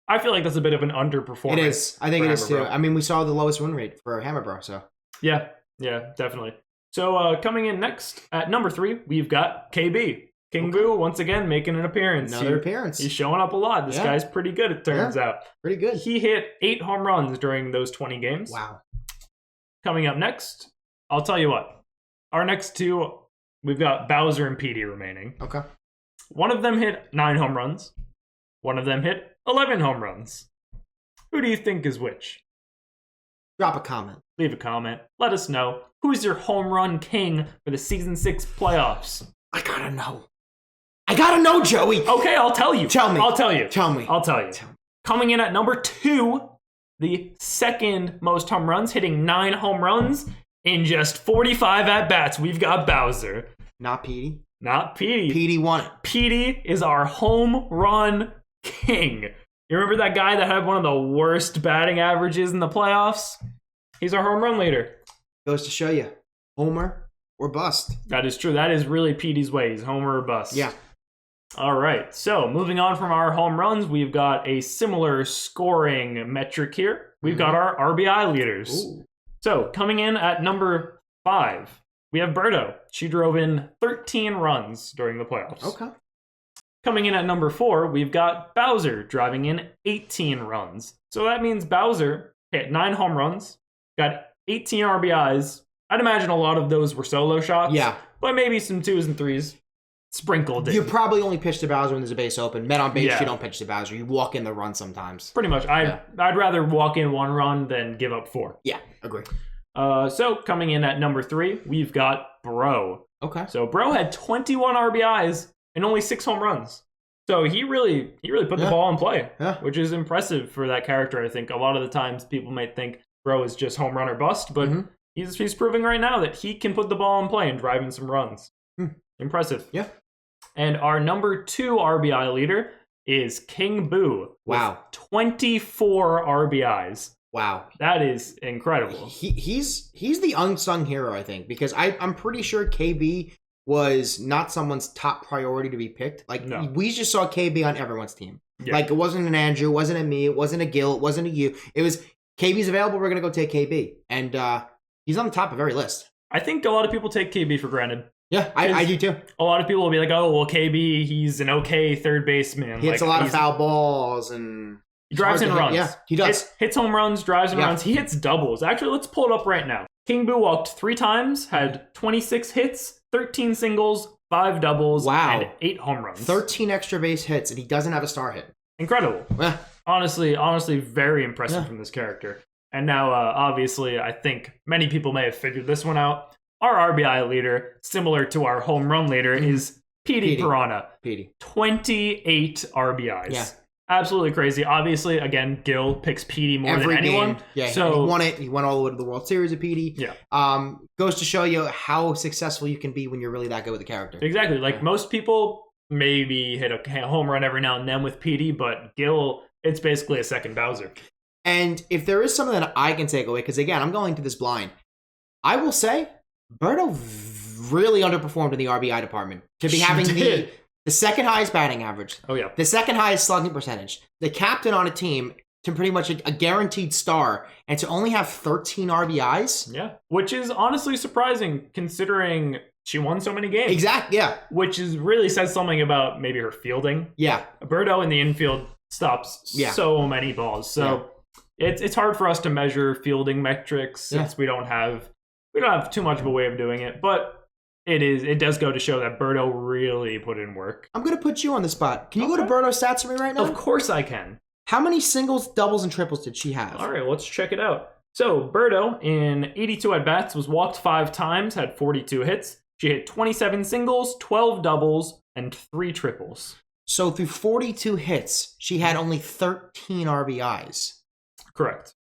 Speaker 1: I feel like that's a bit of an underperformance.
Speaker 2: It is. I think it is, too. I mean, we saw the lowest win rate for Hammer Bro, so.
Speaker 1: Yeah, definitely. So coming in next at number 3, we've got KB. King Boo, once again, making an appearance.
Speaker 2: Another appearance.
Speaker 1: He's showing up a lot. This guy's pretty good, it turns out.
Speaker 2: Pretty good.
Speaker 1: He hit 8 home runs during those 20 games.
Speaker 2: Wow.
Speaker 1: Coming up next, I'll tell you what. Our next 2, we've got Bowser and Petey remaining.
Speaker 2: Okay.
Speaker 1: One of them hit 9 home runs. One of them hit 11 home runs. Who do you think is which?
Speaker 2: Drop a comment.
Speaker 1: Leave a comment. Let us know. Who's your home run king for the Season 6 playoffs?
Speaker 2: I gotta know. I gotta know, Joey.
Speaker 1: Okay, I'll tell you.
Speaker 2: Tell me.
Speaker 1: I'll tell you.
Speaker 2: Tell me.
Speaker 1: I'll tell you. Coming in at number 2, the 2nd most home runs, hitting 9 home runs in just 45 at-bats. We've got Bowser.
Speaker 2: Not Petey.
Speaker 1: Not Petey.
Speaker 2: Petey won it.
Speaker 1: Petey is our home run king. You remember that guy that had one of the worst batting averages in the playoffs? He's our home run leader.
Speaker 2: Goes to show you, homer or bust.
Speaker 1: That is true. That is really Petey's way. He's homer or bust.
Speaker 2: Yeah.
Speaker 1: All right. So moving on from our home runs, we've got a similar scoring metric here. We've got our RBI leaders.
Speaker 2: Ooh.
Speaker 1: So coming in at number 5, we have Birdo. She drove in 13 runs during the playoffs.
Speaker 2: Okay.
Speaker 1: Coming in at number 4, we've got Bowser driving in 18 runs. So that means Bowser hit 9 home runs, got 18 RBIs. I'd imagine a lot of those were solo shots.
Speaker 2: Yeah.
Speaker 1: But maybe some 2s and 3s sprinkled in.
Speaker 2: You probably only pitch to Bowser when there's a base open. Men on base,
Speaker 1: Yeah.
Speaker 2: you don't pitch to Bowser. You walk in the run sometimes.
Speaker 1: Pretty much. I'd rather walk in 1 run than give up 4.
Speaker 2: Yeah, agree.
Speaker 1: So coming in at number 3, we've got Bro.
Speaker 2: Okay.
Speaker 1: So Bro had 21 RBIs and only 6 home runs. So he really put the ball in play, which is impressive for that character. I think a lot of the times people might think Bro is just home run or bust, but he's proving right now that he can put the ball in play and drive in some runs. Impressive.
Speaker 2: Yeah.
Speaker 1: And our number 2 RBI leader is King Boo.
Speaker 2: Wow.
Speaker 1: 24 RBIs.
Speaker 2: Wow.
Speaker 1: That is incredible.
Speaker 2: He's the unsung hero, I think, because I'm pretty sure KB was not someone's top priority to be picked. Like, we just saw KB on everyone's team. Yeah. Like, it wasn't an Andrew, it wasn't a me, it wasn't a Gil, it wasn't a you. It was, KB's available, we're going to go take KB. And he's on the top of every list.
Speaker 1: I think a lot of people take KB for granted.
Speaker 2: Yeah, I do too.
Speaker 1: A lot of people will be like, oh, well, KB, he's an okay third baseman.
Speaker 2: He hits a lot of foul balls and...
Speaker 1: He drives in runs.
Speaker 2: Yeah, he does.
Speaker 1: Hits home runs, drives in runs. He hits doubles. Actually, let's pull it up right now. King Boo walked 3 times, had 26 hits, 13 singles, 5 doubles, and 8 home runs.
Speaker 2: 13 extra base hits, and he doesn't have a star hit.
Speaker 1: Incredible.
Speaker 2: Yeah.
Speaker 1: Honestly, very impressive from this character. And now, obviously, I think many people may have figured this one out. Our RBI leader, similar to our home run leader, is Petey Piranha. 28 RBIs. Yeah. Absolutely crazy. Obviously, again, Gil picks Petey more than anyone.
Speaker 2: Game. Yeah,
Speaker 1: so
Speaker 2: he won it. He won all the way to the World Series of Petey.
Speaker 1: Yeah.
Speaker 2: Goes to show you how successful you can be when you're really that good with a character.
Speaker 1: Exactly. Like most people maybe hit a home run every now and then with Petey, but Gil, it's basically a second Bowser.
Speaker 2: And if there is something that I can take away, because again, I'm going to this blind, I will say Berto really underperformed in the RBI department to be having the second highest batting average.
Speaker 1: Oh, yeah.
Speaker 2: The second highest slugging percentage. The captain on a team to pretty much a guaranteed star. And to only have 13 RBIs.
Speaker 1: Yeah. Which is honestly surprising considering she won so many games.
Speaker 2: Exactly. Yeah.
Speaker 1: Which is really says something about maybe her fielding.
Speaker 2: Yeah.
Speaker 1: Berto in the infield stops so many balls. So it's hard for us to measure fielding metrics since we don't have too much of a way of doing it. But it does go to show that Berto really put in work.
Speaker 2: I'm going to put you on the spot. Can you go to Berto's stats for me right now?
Speaker 1: Of course I can.
Speaker 2: How many singles, doubles, and triples did she have?
Speaker 1: All right, let's check it out. So Berto, in 82 at-bats, was walked 5 times, had 42 hits. She hit 27 singles, 12 doubles, and 3 triples.
Speaker 2: So through 42 hits, she had only 13 RBIs.
Speaker 1: Correct.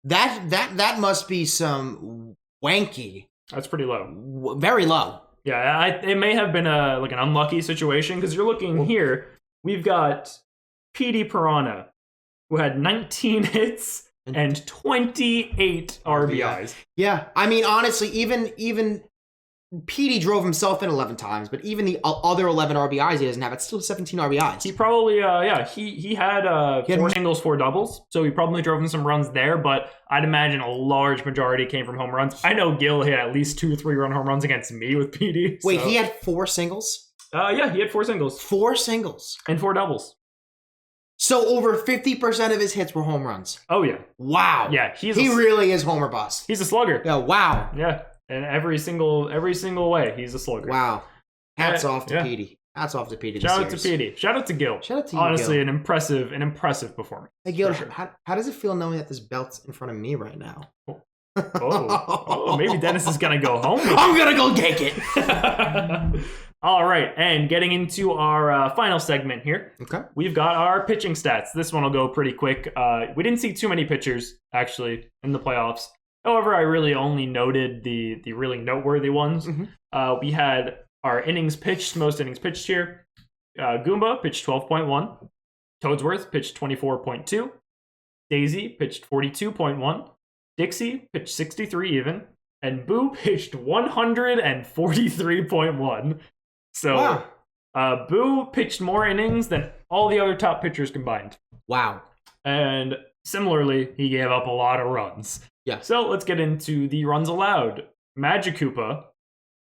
Speaker 2: That must be some wanky...
Speaker 1: That's pretty low.
Speaker 2: Very low.
Speaker 1: Yeah, it may have been an unlucky situation because you're looking here. We've got Petey Piranha, who had 19 hits and 28 RBIs.
Speaker 2: Yeah, I mean, honestly, even Petey drove himself in 11 times, but even the other 11 RBIs he doesn't have, it's still 17 RBIs.
Speaker 1: He probably, he had 4 singles, 4 doubles, so he probably drove in some runs there, but I'd imagine a large majority came from home runs. I know Gil hit at least 2 3-run home runs against me with Petey.
Speaker 2: Wait, he had 4 singles?
Speaker 1: Yeah, he had 4 singles.
Speaker 2: 4 singles?
Speaker 1: And 4 doubles.
Speaker 2: So over 50% of his hits were home runs.
Speaker 1: Oh, yeah.
Speaker 2: Wow.
Speaker 1: Yeah,
Speaker 2: he really is homer bust.
Speaker 1: He's a slugger.
Speaker 2: Yeah, wow.
Speaker 1: Yeah. In every single way, he's a slugger.
Speaker 2: Wow. Hats off to Petey. Hats off to Petey.
Speaker 1: Shout out to Petey. Shout out to Gil.
Speaker 2: Shout out to you,
Speaker 1: honestly,
Speaker 2: Gil.
Speaker 1: an impressive performance.
Speaker 2: Hey, Gil, how does it feel knowing that this belt's in front of me right now?
Speaker 1: Oh, maybe Dennis is going to go home.
Speaker 2: I'm going to go take it.
Speaker 1: All right, and getting into our final segment here.
Speaker 2: Okay.
Speaker 1: We've got our pitching stats. This one will go pretty quick. We didn't see too many pitchers, actually, in the playoffs. However, I really only noted the really noteworthy ones. We had our innings pitched, most innings pitched here. Goomba pitched 12.1. Toadsworth pitched 24.2. Daisy pitched 42.1. Dixie pitched 63 even. And Boo pitched 143.1. So Boo pitched more innings than all the other top pitchers combined.
Speaker 2: Wow.
Speaker 1: And similarly, he gave up a lot of runs.
Speaker 2: Yeah.
Speaker 1: So let's get into the runs allowed. Magikoopa,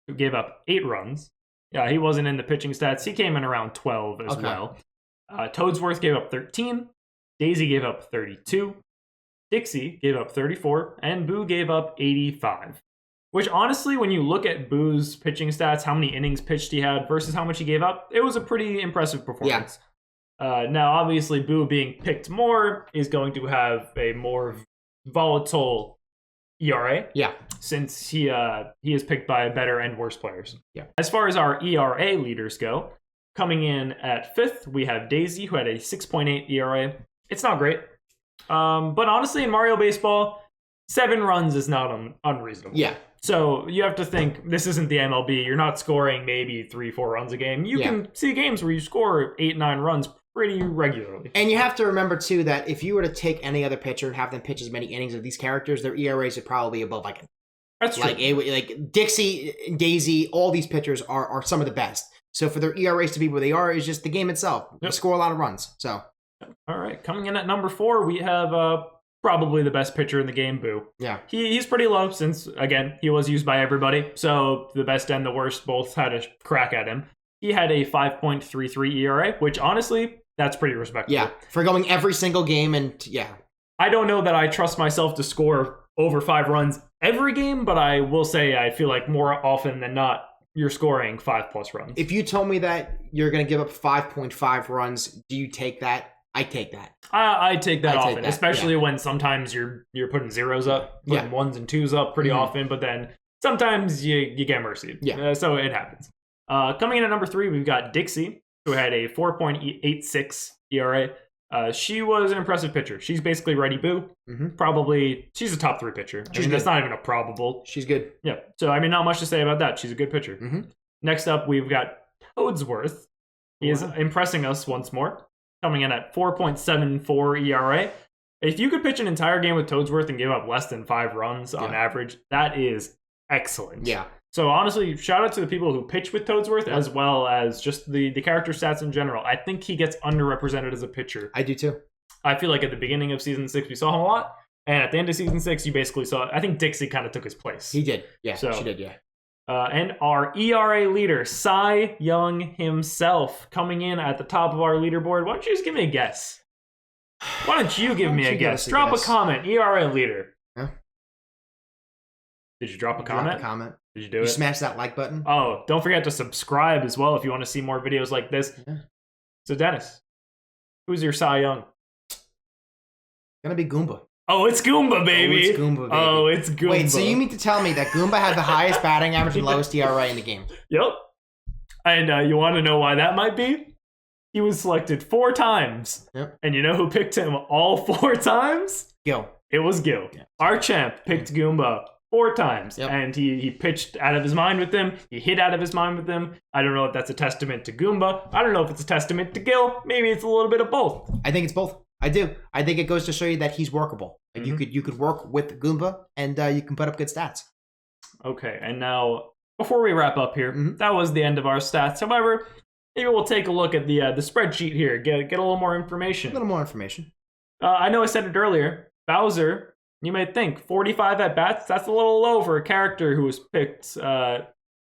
Speaker 1: who gave up 8 runs. Yeah, he wasn't in the pitching stats. He came in around 12 as well. Toadsworth gave up 13. Daisy gave up 32. Dixie gave up 34. And Boo gave up 85. Which honestly, when you look at Boo's pitching stats, how many innings pitched he had versus how much he gave up, it was a pretty impressive performance. Yeah. Now, obviously, Boo being picked more is going to have a more volatile ERA.
Speaker 2: Yeah.
Speaker 1: Since he is picked by better and worse players.
Speaker 2: Yeah.
Speaker 1: As far as our ERA leaders go, coming in at 5th, we have Daisy, who had a 6.8 ERA. It's not great. But honestly, in Mario Baseball, 7 runs is not unreasonable.
Speaker 2: Yeah.
Speaker 1: So you have to think, this isn't the MLB. You're not scoring maybe 3-4 runs a game. You can see games where you score 8-9 runs pretty regularly.
Speaker 2: And you have to remember, too, that if you were to take any other pitcher and have them pitch as many innings of these characters, their ERAs would probably be above like
Speaker 1: That's true.
Speaker 2: Like Dixie, Daisy, all these pitchers are some of the best. So for their ERAs to be where they are is just the game itself. They score a lot of runs. So,
Speaker 1: all right, coming in at number 4, we have probably the best pitcher in the game, Boo.
Speaker 2: Yeah.
Speaker 1: He's pretty low since, again, he was used by everybody. So the best and the worst both had a crack at him. He had a 5.33 ERA, which honestly, that's pretty respectable.
Speaker 2: Yeah, for going every single game and
Speaker 1: I don't know that I trust myself to score over 5 runs every game, but I will say I feel like more often than not, you're scoring 5+ runs.
Speaker 2: If you told me that you're going to give up 5.5 runs, do you take that? I take that.
Speaker 1: I take that often, especially when sometimes you're putting zeros up, putting 1s and 2s up pretty often, but then sometimes you get mercied.
Speaker 2: Yeah.
Speaker 1: So it happens. Coming in at number 3, we've got Dixie, who had a 4.86 ERA. She was an impressive pitcher. She's basically Ready Boo. Probably, she's a top 3 pitcher. That's not even a probable.
Speaker 2: She's good.
Speaker 1: Yeah. So, not much to say about that. She's a good pitcher. Next up, we've got Toadsworth. He is impressing us once more, coming in at 4.74 ERA. If you could pitch an entire game with Toadsworth and give up less than 5 runs on average, that is excellent.
Speaker 2: Yeah.
Speaker 1: So honestly, shout out to the people who pitch with Toadsworth as well as just the character stats in general. I think he gets underrepresented as a pitcher.
Speaker 2: I do too.
Speaker 1: I feel like at the beginning of Season 6, we saw him a lot. And at the end of Season 6, you basically saw, I think Dixie kind of took his place.
Speaker 2: He did. Yeah,
Speaker 1: so,
Speaker 2: she did, yeah.
Speaker 1: And our ERA leader, Cy Young himself, coming in at the top of our leaderboard. Why don't you just give me a guess? Why don't you give me a guess? Drop a comment. ERA leader.
Speaker 2: Huh?
Speaker 1: Did you drop a comment?
Speaker 2: Drop a comment.
Speaker 1: Did you do it?
Speaker 2: You smash that like button.
Speaker 1: Oh, don't forget to subscribe as well if you want to see more videos like this. Yeah. So, Dennis, who's your Cy Young?
Speaker 2: Gonna be Goomba.
Speaker 1: Oh, it's Goomba, baby.
Speaker 2: Oh, it's Goomba, baby.
Speaker 1: Oh, it's Goomba.
Speaker 2: Wait, so you mean to tell me that Goomba had the highest batting average and lowest ERA in the game?
Speaker 1: Yep. And you want to know why that might be? He was selected 4 times.
Speaker 2: Yep.
Speaker 1: And you know who picked him all 4 times?
Speaker 2: Gil.
Speaker 1: It was Gil. Yeah. Our champ picked Goomba 4 times. Yep. And he pitched out of his mind with them. He hit out of his mind with them. I don't know if that's a testament to Goomba. I don't know if it's a testament to Gil. Maybe it's a little bit of both.
Speaker 2: I think it's both. I do. I think it goes to show you that he's workable. Like you could work with Goomba and you can put up good stats.
Speaker 1: Okay, and now before we wrap up here, that was the end of our stats. However, maybe we'll take a look at the spreadsheet here. Get a little more information.
Speaker 2: A little more information.
Speaker 1: I know I said it earlier. Bowser, you may think 45 at bats. That's a little low for a character who was picked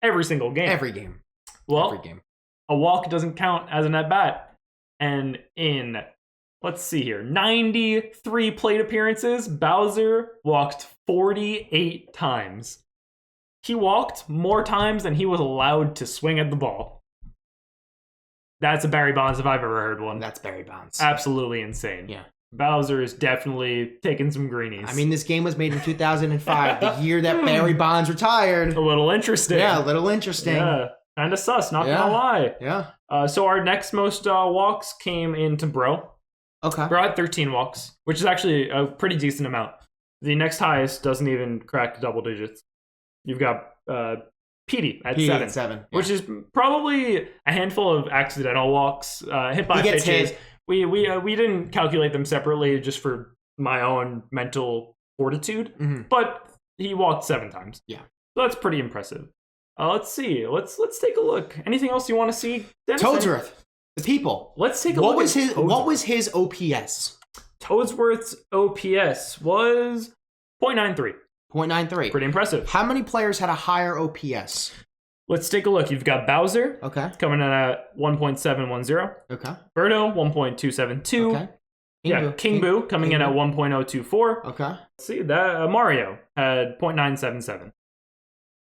Speaker 1: every single game.
Speaker 2: Every game.
Speaker 1: Well,
Speaker 2: every game.
Speaker 1: A walk doesn't count as an at bat, and in let's see here. 93 plate appearances. Bowser walked 48 times. He walked more times than he was allowed to swing at the ball. That's a Barry Bonds if I've ever heard one.
Speaker 2: That's Barry Bonds.
Speaker 1: Absolutely insane.
Speaker 2: Yeah.
Speaker 1: Bowser is definitely taking some greenies.
Speaker 2: I mean, this game was made in 2005, the year that Barry Bonds retired.
Speaker 1: A little interesting.
Speaker 2: Yeah, a little interesting.
Speaker 1: Yeah. Kind of sus, not gonna lie.
Speaker 2: Yeah.
Speaker 1: So our next most walks came into Bro.
Speaker 2: Okay.
Speaker 1: Bro had 13 walks, which is actually a pretty decent amount. The next highest doesn't even crack double digits. You've got Petey at 7, which is probably a handful of accidental walks, hit by pitches. Hit. We didn't calculate them separately just for my own mental fortitude, but he walked 7 times.
Speaker 2: Yeah,
Speaker 1: so that's pretty impressive. Let's see. Let's take a look. Anything else you want to see, Dennis?
Speaker 2: Toadsworth. The people.
Speaker 1: Let's take a look.
Speaker 2: What was his OPS?
Speaker 1: Toadsworth's OPS was 0.93.
Speaker 2: 0.93.
Speaker 1: Pretty impressive.
Speaker 2: How many players had a higher OPS?
Speaker 1: Let's take a look. You've got Bowser.
Speaker 2: Okay.
Speaker 1: Coming in at 1.710.
Speaker 2: Okay.
Speaker 1: Birdo, 1.272. Okay. King Boo coming in at 1.024.
Speaker 2: Okay.
Speaker 1: Let's see that Mario had 0.977.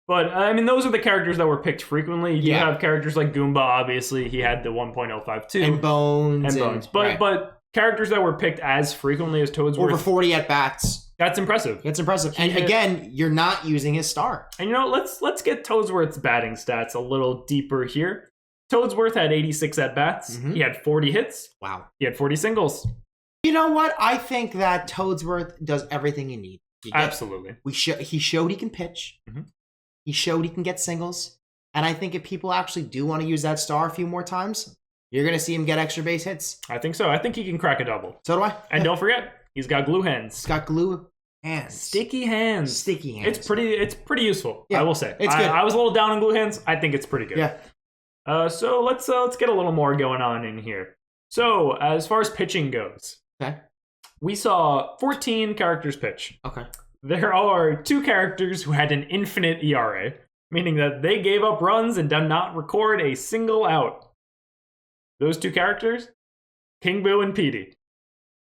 Speaker 1: But, I mean, those are the characters that were picked frequently. You have characters like Goomba, obviously. He had the 1.052.
Speaker 2: And Bones.
Speaker 1: But characters that were picked as frequently as Toadsworth.
Speaker 2: Over 40 at-bats.
Speaker 1: That's impressive.
Speaker 2: It's impressive. And again, you're not using his star.
Speaker 1: And let's get Toadsworth's batting stats a little deeper here. Toadsworth had 86 at-bats. He had 40 hits.
Speaker 2: Wow.
Speaker 1: He had 40 singles.
Speaker 2: You know what? I think that Toadsworth does everything you need.
Speaker 1: Absolutely.
Speaker 2: He showed he can pitch. He showed he can get singles. And I think if people actually do want to use that star a few more times, you're going to see him get extra base hits.
Speaker 1: I think so. I think he can crack a double.
Speaker 2: So do I.
Speaker 1: And don't forget, he's got glue hands.
Speaker 2: He's got glue hands.
Speaker 1: Sticky hands.
Speaker 2: Sticky hands.
Speaker 1: It's pretty useful, I will say.
Speaker 2: It's good.
Speaker 1: I was a little down on glue hands. I think it's pretty good.
Speaker 2: Yeah.
Speaker 1: So let's get a little more going on in here. So as far as pitching goes, we saw 14 characters pitch.
Speaker 2: Okay.
Speaker 1: There are 2 characters who had an infinite ERA, meaning that they gave up runs and did not record a single out. Those 2 characters, King Boo and Petey.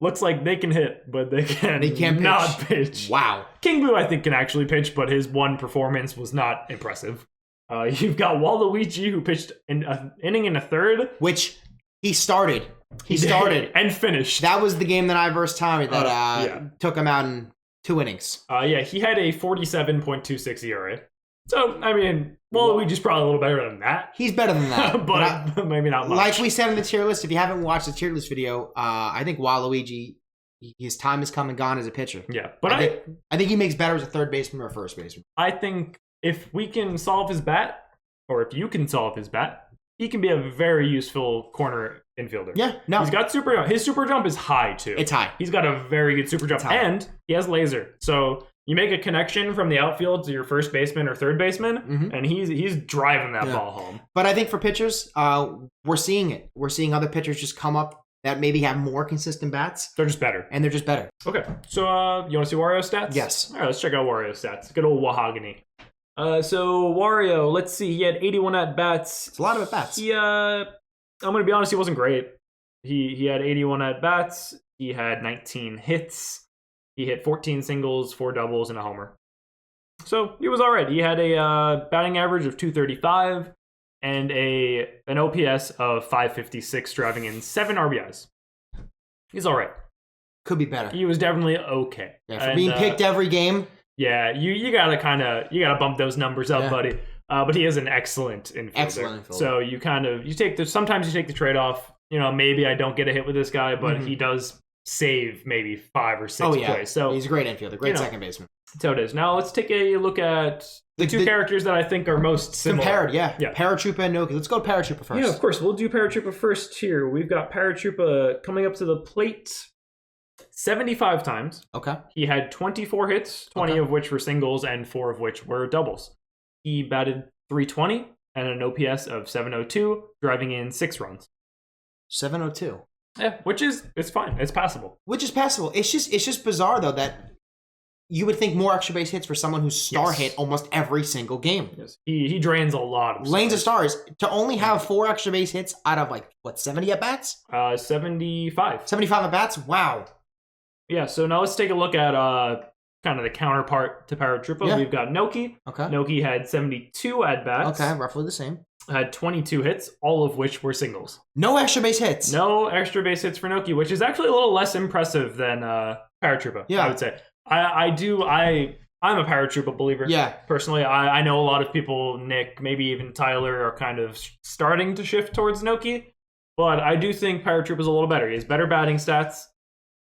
Speaker 1: Looks like they can hit, but they can't not pitch.
Speaker 2: Wow.
Speaker 1: King Boo, I think, can actually pitch, but his one performance was not impressive. You've got Waluigi, who pitched an inning and a third.
Speaker 2: Which he started. He started.
Speaker 1: And finished.
Speaker 2: That was the game that I versed Tommy that took him out in 2 innings.
Speaker 1: He had a 47.26 ERA. So, I mean, Waluigi's probably a little better than that.
Speaker 2: He's better than that.
Speaker 1: but maybe not much.
Speaker 2: Like we said in the tier list, if you haven't watched the tier list video, I think Waluigi, his time has come and gone as a pitcher.
Speaker 1: Yeah. But
Speaker 2: I think he makes better as a third baseman or a first baseman.
Speaker 1: I think if we can solve his bat, or if you can solve his bat, he can be a very useful corner infielder.
Speaker 2: Yeah, no.
Speaker 1: He's got super jump. His super jump is high, too.
Speaker 2: It's high.
Speaker 1: He's got a very good super jump. And he has laser. So you make a connection from the outfield to your first baseman or third baseman, and he's driving that ball home.
Speaker 2: But I think for pitchers, we're seeing it. We're seeing other pitchers just come up that maybe have more consistent bats.
Speaker 1: They're just better.
Speaker 2: And they're just better.
Speaker 1: Okay. So you want to see Wario's stats?
Speaker 2: Yes.
Speaker 1: All right, let's check out Wario's stats. Good old Wahogany. So Wario, let's see. He had 81 at-bats.
Speaker 2: It's a lot of at-bats.
Speaker 1: I'm going to be honest, he wasn't great. He had 81 at-bats. He had 19 hits. He hit 14 singles, 4 doubles, and a homer. So he was all right. He had a batting average of 235 and an OPS of 556, driving in 7 RBIs. He's all right.
Speaker 2: Could be better.
Speaker 1: He was definitely okay.
Speaker 2: Yeah, for being picked every game.
Speaker 1: Yeah, you gotta bump those numbers up, buddy. But he is an excellent infielder.
Speaker 2: Excellent infielder.
Speaker 1: So sometimes you take the trade off. Maybe I don't get a hit with this guy, but he does save maybe 5 or 6 plays. So
Speaker 2: he's a great infielder, great second baseman.
Speaker 1: So it is. Now let's take a look at the 2 characters that I think are most similar.
Speaker 2: Compared, yeah. Paratroopa and Noki. Let's go to Paratroopa first.
Speaker 1: Yeah, of course. We'll do Paratroopa first here. We've got Paratroopa coming up to the plate 75 times.
Speaker 2: Okay.
Speaker 1: He had 24 hits, 20 of which were singles and 4 of which were doubles. He batted .320 and an OPS of 702, driving in 6 runs.
Speaker 2: 702.
Speaker 1: Yeah, it's fine. It's passable.
Speaker 2: Which is passable. It's just bizarre though that you would think more extra base hits for someone who's star hit almost every single game.
Speaker 1: Yes. He drains a lot of
Speaker 2: lanes of stars. To only have 4 extra base hits out of 70 at bats?
Speaker 1: 75.
Speaker 2: 75 at bats? Wow.
Speaker 1: Yeah, so now let's take a look at kind of the counterpart to Paratroopa.
Speaker 2: Yeah.
Speaker 1: We've got Noki.
Speaker 2: Okay.
Speaker 1: Noki had 72 at-bats.
Speaker 2: Okay, roughly the same.
Speaker 1: Had 22 hits, all of which were singles.
Speaker 2: No extra base hits.
Speaker 1: No extra base hits for Noki, which is actually a little less impressive than Paratroopa, I would say. I'm a Paratroopa believer.
Speaker 2: Yeah.
Speaker 1: Personally, I know a lot of people, Nick, maybe even Tyler, are kind of starting to shift towards Noki, but I do think Paratroopa's a little better. He has better batting stats.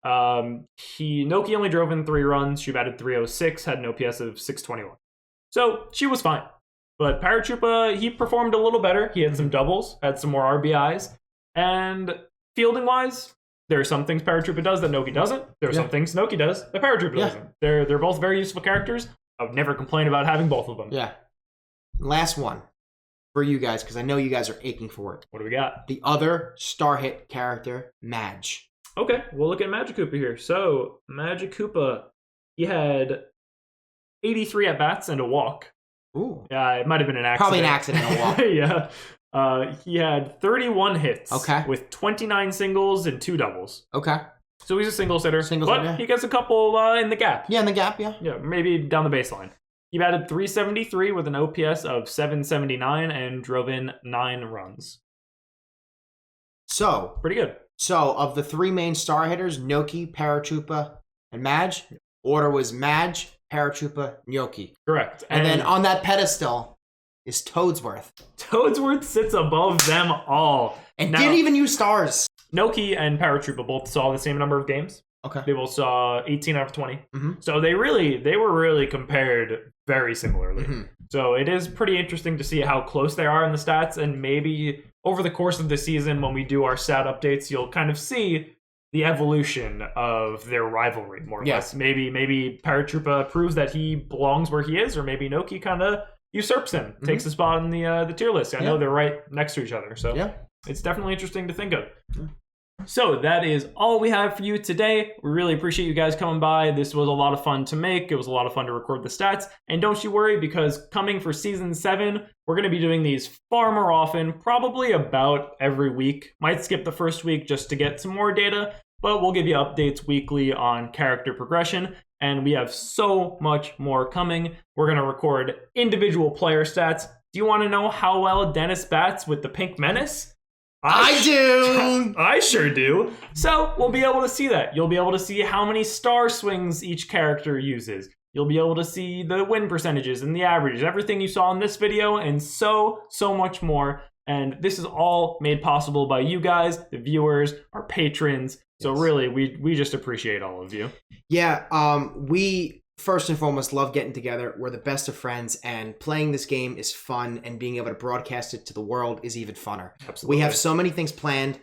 Speaker 1: Noki only drove in 3 runs. She batted .306, had an OPS of 621. So she was fine. But Paratroopa, he performed a little better. He had some doubles, had some more RBIs. And fielding-wise, there are some things Paratroopa does that Noki doesn't. There are some things Noki does that Paratroopa doesn't. They're both very useful characters. I would never complain about having both of them.
Speaker 2: Yeah. Last one for you guys, because I know you guys are aching for it.
Speaker 1: What do we got?
Speaker 2: The other star hit character, Madge.
Speaker 1: Okay, we'll look at Magikoopa here. So, Magikoopa, he had 83 at-bats and a walk.
Speaker 2: Ooh.
Speaker 1: Yeah, it might have been an accident.
Speaker 2: Probably an accident, a walk.
Speaker 1: Yeah. He had 31 hits.
Speaker 2: Okay.
Speaker 1: With 29 singles and 2 doubles.
Speaker 2: Okay.
Speaker 1: So he's a singles hitter.
Speaker 2: But
Speaker 1: he gets a couple in the gap.
Speaker 2: Yeah, in the gap, yeah.
Speaker 1: Yeah, maybe down the baseline. He batted .373 with an OPS of 779 and drove in 9 runs.
Speaker 2: So.
Speaker 1: Pretty good.
Speaker 2: So, of the 3 main star hitters, Noki, Paratroopa, and Madge, order was Madge, Paratrooper, Gnocchi.
Speaker 1: Correct.
Speaker 2: And then on that pedestal is Toadsworth.
Speaker 1: Toadsworth sits above them all.
Speaker 2: And didn't even use stars.
Speaker 1: Gnocchi and Paratrooper both saw the same number of games.
Speaker 2: Okay.
Speaker 1: They both saw 18 out of 20. So they were really compared very similarly. So it is pretty interesting to see how close they are in the stats, and maybe over the course of the season when we do our stat updates, you'll kind of see the evolution of their rivalry, more or less. Maybe Paratrooper proves that he belongs where he is, or maybe Gnocchi kind of usurps him, takes a spot in the tier list. I know they're right next to each other, so it's definitely interesting to think of. So that is all we have for you today. We really appreciate you guys coming by. This was a lot of fun to make. It was a lot of fun to record the stats. And don't you worry, because coming for season 7, we're going to be doing these far more often, probably about every week. Might skip the first week just to get some more data, but we'll give you updates weekly on character progression. And we have so much more coming. We're going to record individual player stats. Do you want to know how well Dennis bats with the Pink Menace?
Speaker 2: I do!
Speaker 1: I sure do. So we'll be able to see that. You'll be able to see how many star swings each character uses. You'll be able to see the win percentages and the averages, everything you saw in this video, and so much more. And this is all made possible by you guys, the viewers, our patrons. So really, we just appreciate all of you. Yeah,
Speaker 2: we first and foremost love getting together. We're the best of friends, and playing this game is fun, and being able to broadcast it to the world is even funner.
Speaker 1: Absolutely.
Speaker 2: We have so many things planned.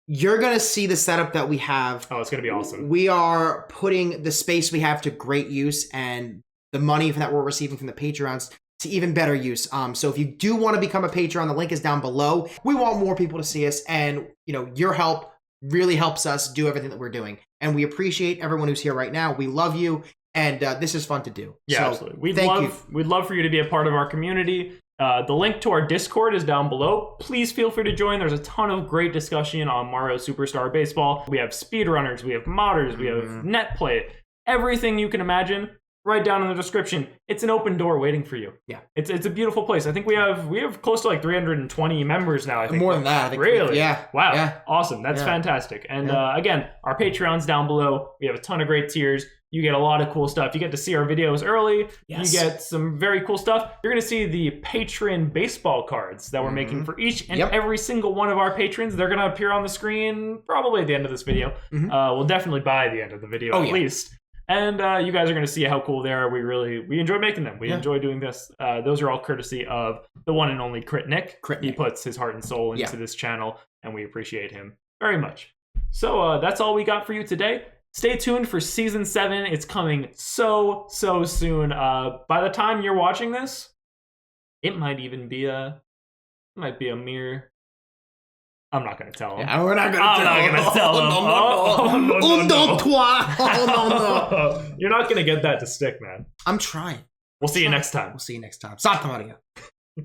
Speaker 2: You're going to see the setup that we have.
Speaker 1: Oh, it's going to be awesome.
Speaker 2: We are putting the space we have to great use, and the money that we're receiving from the Patreons to even better use. So if you do want to become a Patreon, the link is down below. We want more people to see us, and your help really helps us do everything that we're doing. And we appreciate everyone who's here right now. We love you. And this is fun to do.
Speaker 1: Yeah,
Speaker 2: so,
Speaker 1: absolutely. We'd love for you to be a part of our community. The link to our Discord is down below. Please feel free to join. There's a ton of great discussion on Mario Superstar Baseball. We have speedrunners, we have modders, we have net play, everything you can imagine. Right down in the description. It's an open door waiting for you.
Speaker 2: Yeah,
Speaker 1: it's a beautiful place. I think we have close to like 320 members now. I think
Speaker 2: more than that. I think
Speaker 1: really?
Speaker 2: Yeah.
Speaker 1: Wow.
Speaker 2: Yeah.
Speaker 1: Awesome. That's fantastic. And again, our Patreon's down below. We have a ton of great tiers. You get a lot of cool stuff. You get to see our videos early. Yes. You get some very cool stuff. You're going to see the patron baseball cards that we're making for each and every single one of our patrons. They're going to appear on the screen probably at the end of this video. Well, definitely by the end of the video at least. And you guys are going to see how cool they are. We enjoy making them. We enjoy doing this. Those are all courtesy of the one and only Crit Nick. He puts his heart and soul into this channel, and we appreciate him very much. So that's all we got for you today. Stay tuned for season 7. It's coming so soon. By the time you're watching this, it might even be a mere. I'm not going to tell him.
Speaker 2: Yeah, we're not going to tell him.
Speaker 1: I'm not going to tell him.
Speaker 2: No.
Speaker 1: You're not going to get that to stick, man.
Speaker 2: I'm trying.
Speaker 1: We'll see you next time.
Speaker 2: Santa Maria.